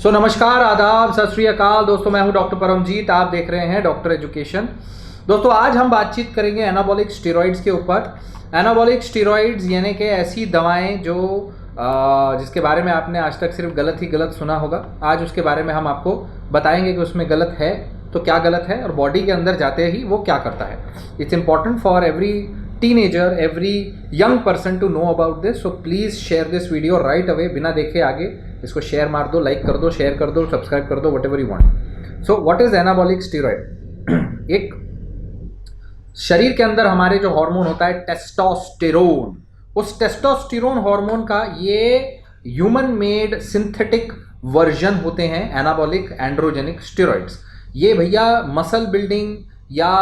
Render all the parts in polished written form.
नमस्कार, आदाब, सत श्री अकाल दोस्तों। मैं हूं डॉक्टर परमजीत। आप देख रहे हैं डॉक्टर एजुकेशन। दोस्तों, आज हम बातचीत करेंगे एनाबॉलिक स्टेरॉइड्स के ऊपर। एनाबॉलिक स्टेरॉइड्स यानी कि ऐसी दवाएं जो जिसके बारे में आपने आज तक सिर्फ गलत ही गलत सुना होगा। आज उसके बारे में हम आपको बताएंगे कि उसमें गलत है तो क्या गलत है और बॉडी के अंदर जाते ही वो क्या करता है। It's important for every teenager, every young person to know about this. So please share this video right away. बिना देखे आगे इसको शेयर मार दो, लाइक कर दो, शेयर कर दो, सब्सक्राइब कर दो, whatever you want. So what is anabolic steroid? एक शरीर के अंदर हमारे जो हार्मोन होता है टेस्टोस्टेरोन, उस टेस्टोस्टेरोन हार्मोन का ये ह्यूमन मेड सिंथेटिक वर्जन होते हैं एनाबॉलिक एंड्रोजेनिक स्टेरॉइड्स। ये भैया मसल बिल्डिंग या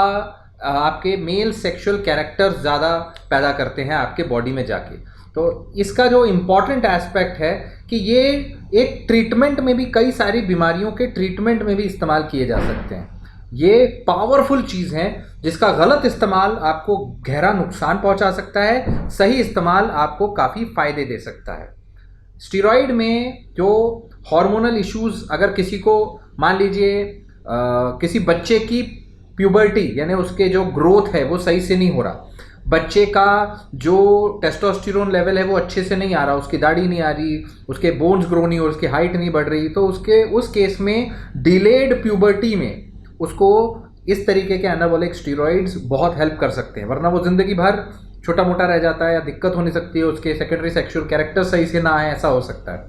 आपके मेल सेक्सुअल कैरेक्टर्स ज़्यादा पैदा करते हैं आपके बॉडी में जाके। तो इसका जो इम्पॉर्टेंट एस्पेक्ट है कि ये एक ट्रीटमेंट में भी, कई सारी बीमारियों के ट्रीटमेंट में भी इस्तेमाल किए जा सकते हैं। ये पावरफुल चीज़ है जिसका गलत इस्तेमाल आपको गहरा नुकसान पहुंचा सकता है, सही इस्तेमाल आपको काफ़ी फ़ायदे दे सकता है। स्टेरॉइड में जो हार्मोनल इश्यूज़, अगर किसी को मान लीजिए किसी बच्चे की प्यूबर्टी यानी उसके जो ग्रोथ है वो सही से नहीं हो रहा, बच्चे का जो टेस्टोस्टेरोन लेवल है वो अच्छे से नहीं आ रहा, उसकी दाढ़ी नहीं आ रही, उसके बोन्स ग्रो नहीं हो, उसकी हाइट नहीं बढ़ रही, तो उस केस में डिलेड प्यूबर्टी में उसको इस तरीके के एनाबॉलिक स्टेरॉइड्स बहुत हेल्प कर सकते हैं। वरना वो ज़िंदगी भर छोटा मोटा रह जाता है या दिक्कत होने सकती है, उसके सेकेंडरी सेक्सुअल कैरेक्टर सही से ना आए, ऐसा हो सकता है।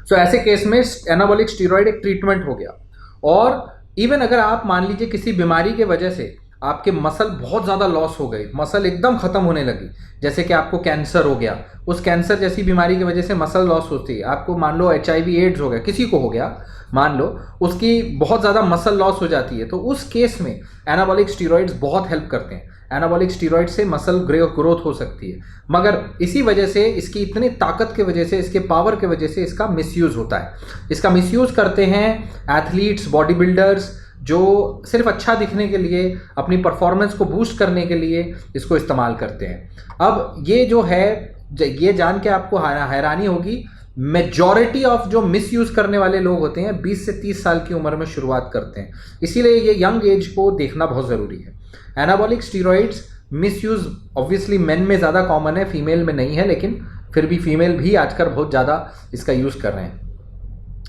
सो ऐसे केस में एनाबॉलिक स्टेरॉइड एक ट्रीटमेंट हो गया। और इवन अगर आप मान लीजिए किसी बीमारी के वजह से आपके मसल बहुत ज़्यादा लॉस हो गई, मसल एकदम ख़त्म होने लगी, जैसे कि आपको कैंसर हो गया, उस कैंसर जैसी बीमारी की वजह से मसल लॉस होती है, आपको मान लो HIV एड्स हो गया, किसी को हो गया, मान लो उसकी बहुत ज़्यादा मसल लॉस हो जाती है, तो उस केस में एनाबॉलिक स्टेरॉइड्स बहुत हेल्प करते हैं। एनाबॉलिक स्टेरॉइड से मसल ग्रोथ हो सकती है, मगर इसी वजह से, इसकी इतनी ताकत की वजह से, इसके पावर की वजह से इसका मिसयूज़ होता है। इसका मिसयूज़ करते हैं एथलीट्स, बॉडी बिल्डर्स, जो सिर्फ अच्छा दिखने के लिए, अपनी परफॉर्मेंस को बूस्ट करने के लिए इसको इस्तेमाल करते हैं। अब ये जो है, ये जान के आपको हैरानी होगी, मेजॉरिटी ऑफ जो मिसयूज़ करने वाले लोग होते हैं 20 से 30 साल की उम्र में शुरुआत करते हैं। इसीलिए ये यंग एज को देखना बहुत ज़रूरी है। Anabolic steroids misuse obviously main में ज़्यादा कॉमन है, फीमेल में नहीं है, लेकिन फिर भी फीमेल भी आजकल बहुत ज़्यादा इसका यूज़ कर रहे हैं।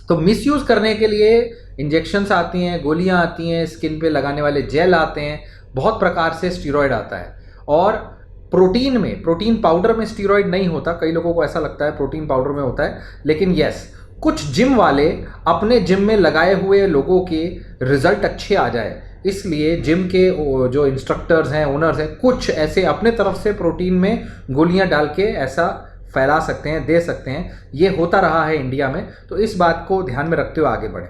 तो मिसयूज़ करने के लिए इंजेक्शंस आती हैं, गोलियां आती हैं, स्किन पे लगाने वाले जेल आते हैं, बहुत प्रकार से स्टेरॉइड आता है। और प्रोटीन पाउडर में स्टेरॉइड नहीं होता। कई लोगों को ऐसा लगता है प्रोटीन पाउडर में होता है, लेकिन यस, कुछ जिम वाले अपने जिम में लगाए हुए लोगों के रिजल्ट अच्छे आ जाए, इसलिए जिम के जो इंस्ट्रक्टर्स हैं, ओनर्स हैं, कुछ ऐसे अपने तरफ से प्रोटीन में गोलियां डाल के ऐसा फैला सकते हैं, दे सकते हैं। ये होता रहा है इंडिया में, तो इस बात को ध्यान में रखते हुए आगे बढ़ें।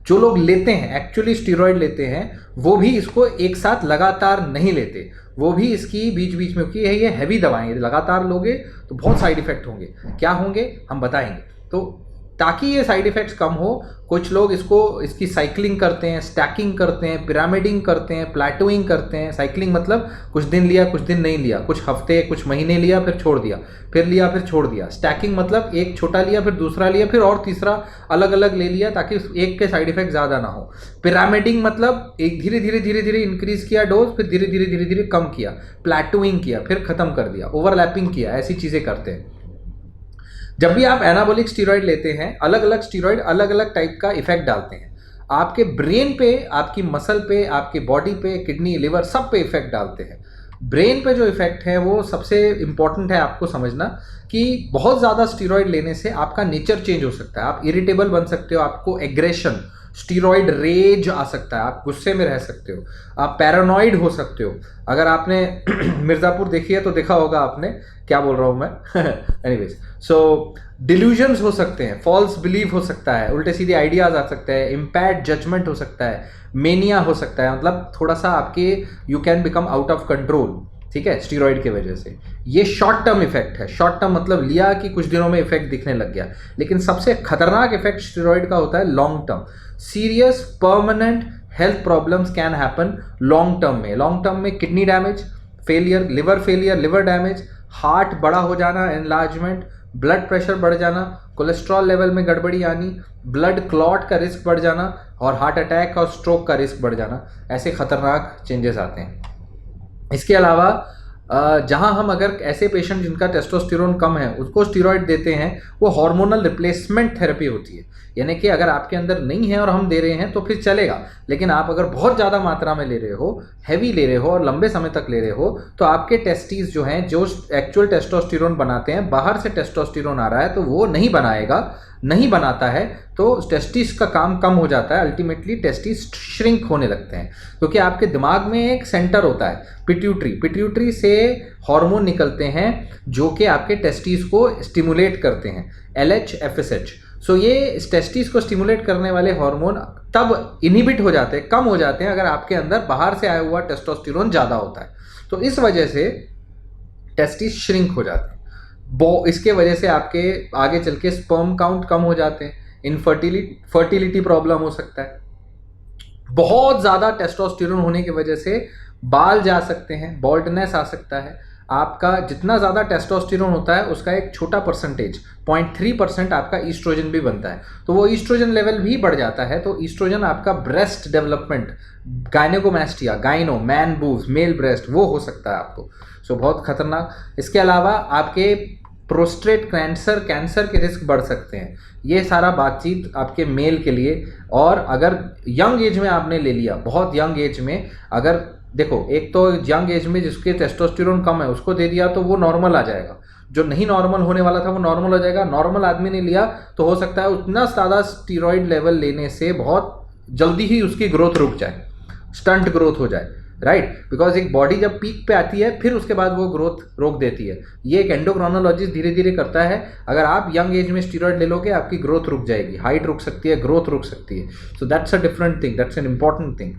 जो लोग लेते हैं, एक्चुअली स्टेरॉइड लेते हैं, वो भी इसको एक साथ लगातार नहीं लेते, वो भी इसकी बीच बीच में, क्योंकि ये हैवी दवाएं लगातार लोगे तो बहुत साइड इफेक्ट होंगे। क्या होंगे हम बताएंगे। तो ताकि ये साइड इफ़ेक्ट्स कम हो, कुछ लोग इसकी साइकिलिंग करते हैं, स्टैकिंग करते हैं, पिरामिडिंग करते हैं, प्लेटोइंग करते हैं। साइकिलिंग मतलब कुछ दिन लिया, कुछ दिन नहीं लिया, कुछ हफ्ते, कुछ महीने लिया, फिर छोड़ दिया, फिर लिया, फिर छोड़ दिया। स्टैकिंग मतलब एक छोटा लिया, फिर दूसरा लिया, फिर और तीसरा अलग अलग ले लिया, ताकि एक के साइड इफेक्ट ज़्यादा ना हो। पिरामिडिंग मतलब एक धीरे धीरे इंक्रीज किया डोज, फिर धीरे धीरे कम किया, प्लेटोइंग किया, फिर ख़त्म कर दिया, ओवरलैपिंग किया, ऐसी चीज़ें करते हैं। जब भी आप एनाबॉलिक स्टेरॉइड लेते हैं, अलग अलग स्टेरॉइड अलग अलग टाइप का इफेक्ट डालते हैं आपके ब्रेन पे, आपकी मसल पे, आपके बॉडी पे, किडनी, लिवर, सब पे इफेक्ट डालते हैं। ब्रेन पे जो इफेक्ट है वो सबसे इम्पॉर्टेंट है आपको समझना, कि बहुत ज़्यादा स्टेरॉइड लेने से आपका नेचर चेंज हो सकता है। आप इरिटेबल बन सकते हो, आपको एग्रेशन, स्टीरॉयड रेज आ सकता है, आप गुस्से में रह सकते हो, आप पैरानॉइड हो सकते हो। अगर आपने मिर्ज़ापुर देखी है तो देखा होगा आपने, क्या बोल रहा हूँ मैं एनीवेज। सो डिल्यूजन्स हो सकते हैं, फॉल्स बिलीव हो सकता है, उल्टे सीधे आइडियाज़ आ सकते हैं, इम्पैक्ट जजमेंट हो सकता है, मेनिया हो सकता है, मतलब थोड़ा सा आपके you can become out of control, ठीक है, स्टीरॉयड की वजह से। ये शॉर्ट टर्म इफेक्ट है। शॉर्ट टर्म मतलब लिया कि कुछ दिनों में इफेक्ट दिखने लग गया, लेकिन सबसे खतरनाक इफेक्ट स्टीरॉयड का होता है long term. Serious permanent health problems can happen long term में। लॉन्ग टर्म में kidney damage, failure, liver damage, heart बड़ा हो जाना, एनलार्जमेंट, ब्लड प्रेशर बढ़ जाना, कोलेस्ट्रॉल लेवल में गड़बड़ी आनी, ब्लड क्लॉट का रिस्क बढ़ जाना और हार्ट अटैक और स्ट्रोक का रिस्क बढ़ जाना, ऐसे खतरनाक चेंजेस आते हैं। इसके अलावा जहां हम अगर ऐसे पेशेंट जिनका टेस्टोस्टेरोन कम है उसको स्टीरॉयड देते हैं, वो हार्मोनल रिप्लेसमेंट थेरेपी होती है। यानी कि अगर आपके अंदर नहीं है और हम दे रहे हैं तो फिर चलेगा, लेकिन आप अगर बहुत ज़्यादा मात्रा में ले रहे हो, हैवी ले रहे हो और लंबे समय तक ले रहे हो, तो आपके टेस्टिस जो हैं, जो एक्चुअल टेस्टोस्टेरोन बनाते हैं, बाहर से टेस्टोस्टेरोन आ रहा है तो वो नहीं बनाएगा, नहीं बनाता है तो टेस्टिस का काम कम हो जाता है। अल्टीमेटली टेस्टिस श्रिंक होने लगते हैं, क्योंकि आपके दिमाग में एक सेंटर होता है पिट्यूटरी से हार्मोन निकलते हैं जो कि आपके टेस्टिस को स्टिमुलेट करते हैं, LH FSH। सो ये टेस्टिस को स्टिमुलेट करने वाले हार्मोन तब इनहिबिट हो जाते हैं, कम हो जाते हैं अगर आपके अंदर बाहर से आया हुआ टेस्टोस्टेरोन ज़्यादा होता है। तो इस वजह से टेस्टिस श्रिंक हो जाते हैं। इसके वजह से आपके आगे चल के स्पर्म काउंट कम हो जाते हैं, फर्टिलिटी प्रॉब्लम हो सकता है। बहुत ज़्यादा टेस्टोस्टेरोन होने की वजह से बाल जा सकते हैं, बॉल्डनेस आ सकता है। आपका जितना ज़्यादा टेस्टोस्टेरोन होता है उसका एक छोटा परसेंटेज 0.3% आपका ईस्ट्रोजन भी बनता है, तो वो ईस्ट्रोजन लेवल भी बढ़ जाता है। तो ईस्ट्रोजन आपका breast development, gynaecomastia, gyno, man boobs, male breast, वो हो सकता है आपको। सो बहुत खतरनाक। इसके अलावा आपके प्रोस्टेट कैंसर के रिस्क बढ़ सकते हैं। ये सारा बातचीत आपके मेल के लिए। और अगर यंग एज में आपने ले लिया, बहुत यंग एज में, अगर देखो, एक तो यंग एज में जिसके टेस्टोस्टेरोन कम है उसको दे दिया तो वो नॉर्मल आ जाएगा, जो नहीं नॉर्मल होने वाला था वो नॉर्मल हो जाएगा। नॉर्मल आदमी ने लिया तो हो सकता है उतना ज़्यादा स्टीरॉयड लेवल लेने से बहुत जल्दी ही उसकी ग्रोथ रुक जाए, स्टंट ग्रोथ हो जाए, राइट। बिकॉज एक बॉडी जब पीक पे आती है फिर उसके बाद वो ग्रोथ रोक देती है। ये एक एंडोक्राइनोलॉजिस्ट धीरे धीरे करता है। अगर आप यंग एज में स्टीरॉयड ले लोगे आपकी ग्रोथ रुक जाएगी, हाइट रुक सकती है, ग्रोथ रुक सकती है। So that's a different thing, that's an important thing.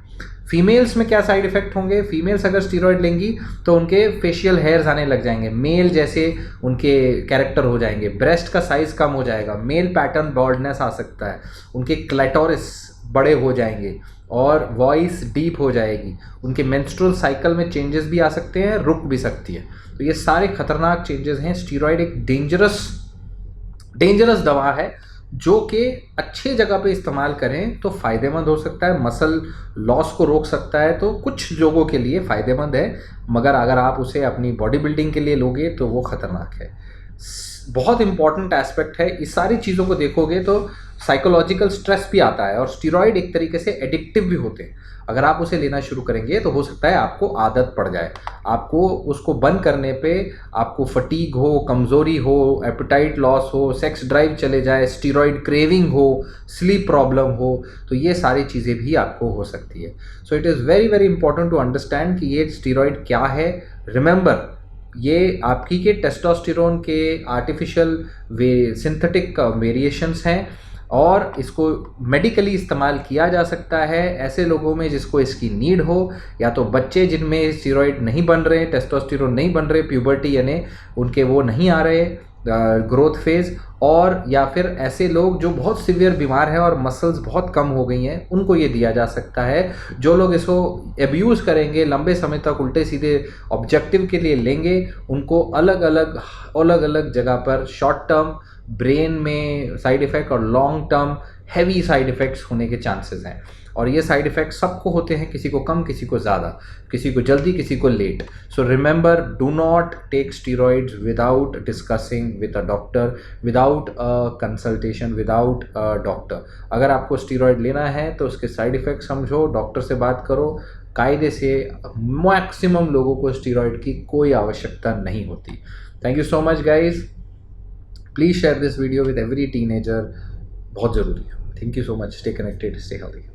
Females में क्या साइड इफेक्ट होंगे? फीमेल्स अगर स्टीरॉयड लेंगी तो उनके फेशियल हेयर्स आने लग जाएंगे, मेल जैसे उनके कैरेक्टर हो जाएंगे, ब्रेस्ट का साइज कम हो जाएगा, मेल पैटर्न बॉल्डनेस आ सकता है, उनके क्लेटोरिस बड़े हो जाएंगे और वॉइस डीप हो जाएगी, उनके मेंस्ट्रुअल साइकिल में चेंजेस भी आ सकते हैं, रुक भी सकती है। तो ये सारे खतरनाक चेंजेस हैं। स्टीरॉयड एक डेंजरस दवा है जो कि अच्छे जगह पे इस्तेमाल करें तो फ़ायदेमंद हो सकता है, मसल लॉस को रोक सकता है, तो कुछ लोगों के लिए फ़ायदेमंद है। मगर अगर आप उसे अपनी बॉडी बिल्डिंग के लिए लोगे तो वो ख़तरनाक है। बहुत इंपॉर्टेंट एस्पेक्ट है। इस सारी चीज़ों को देखोगे तो साइकोलॉजिकल स्ट्रेस भी आता है और स्टीरॉयड एक तरीके से एडिक्टिव भी होते हैं। अगर आप उसे लेना शुरू करेंगे तो हो सकता है आपको आदत पड़ जाए। आपको उसको बंद करने पे आपको फटीग हो, कमज़ोरी हो, एपेटाइट लॉस हो, सेक्स ड्राइव चले जाए, स्टीरॉयड क्रेविंग हो, स्लीप प्रॉब्लम हो, तो ये सारी चीज़ें भी आपको हो सकती है। So it is very very important to understand कि ये स्टीरॉयड क्या है। रिमेंबर, ये आपकी के टेस्टोस्टेरोन के आर्टिफिशियल सिंथेटिक वेरिएशंस हैं और इसको मेडिकली इस्तेमाल किया जा सकता है ऐसे लोगों में जिसको इसकी नीड हो, या तो बच्चे जिनमें स्टीरॉयड नहीं बन रहे, टेस्टोस्टेरोन नहीं बन रहे, प्यूबर्टी यानी उनके वो नहीं आ रहे ग्रोथ फेज़, और या फिर ऐसे लोग जो बहुत सीवियर बीमार हैं और मसल्स बहुत कम हो गई हैं, उनको ये दिया जा सकता है। जो लोग इसको एब्यूज़ करेंगे, लंबे समय तक उल्टे सीधे ऑब्जेक्टिव के लिए लेंगे, उनको अलग अलग जगह पर शॉर्ट टर्म ब्रेन में साइड इफ़ेक्ट और long term heavy side effects होने के चांसेस हैं। और ये साइड इफ़ेक्ट सबको होते हैं, किसी को कम, किसी को ज़्यादा, किसी को जल्दी, किसी को late. So remember, do not take steroids without discussing with a doctor, without a consultation, without a doctor. अगर आपको स्टीरॉइड लेना है तो उसके साइड इफ़ेक्ट समझो, डॉक्टर से बात करो। कायदे से मैक्सिमम लोगों को स्टीरॉइड की कोई आवश्यकता नहीं होती। Thank you so much guys. Please share this video with every teenager, बहुत ज़रूरी है। Thank you so much. Stay connected, stay healthy.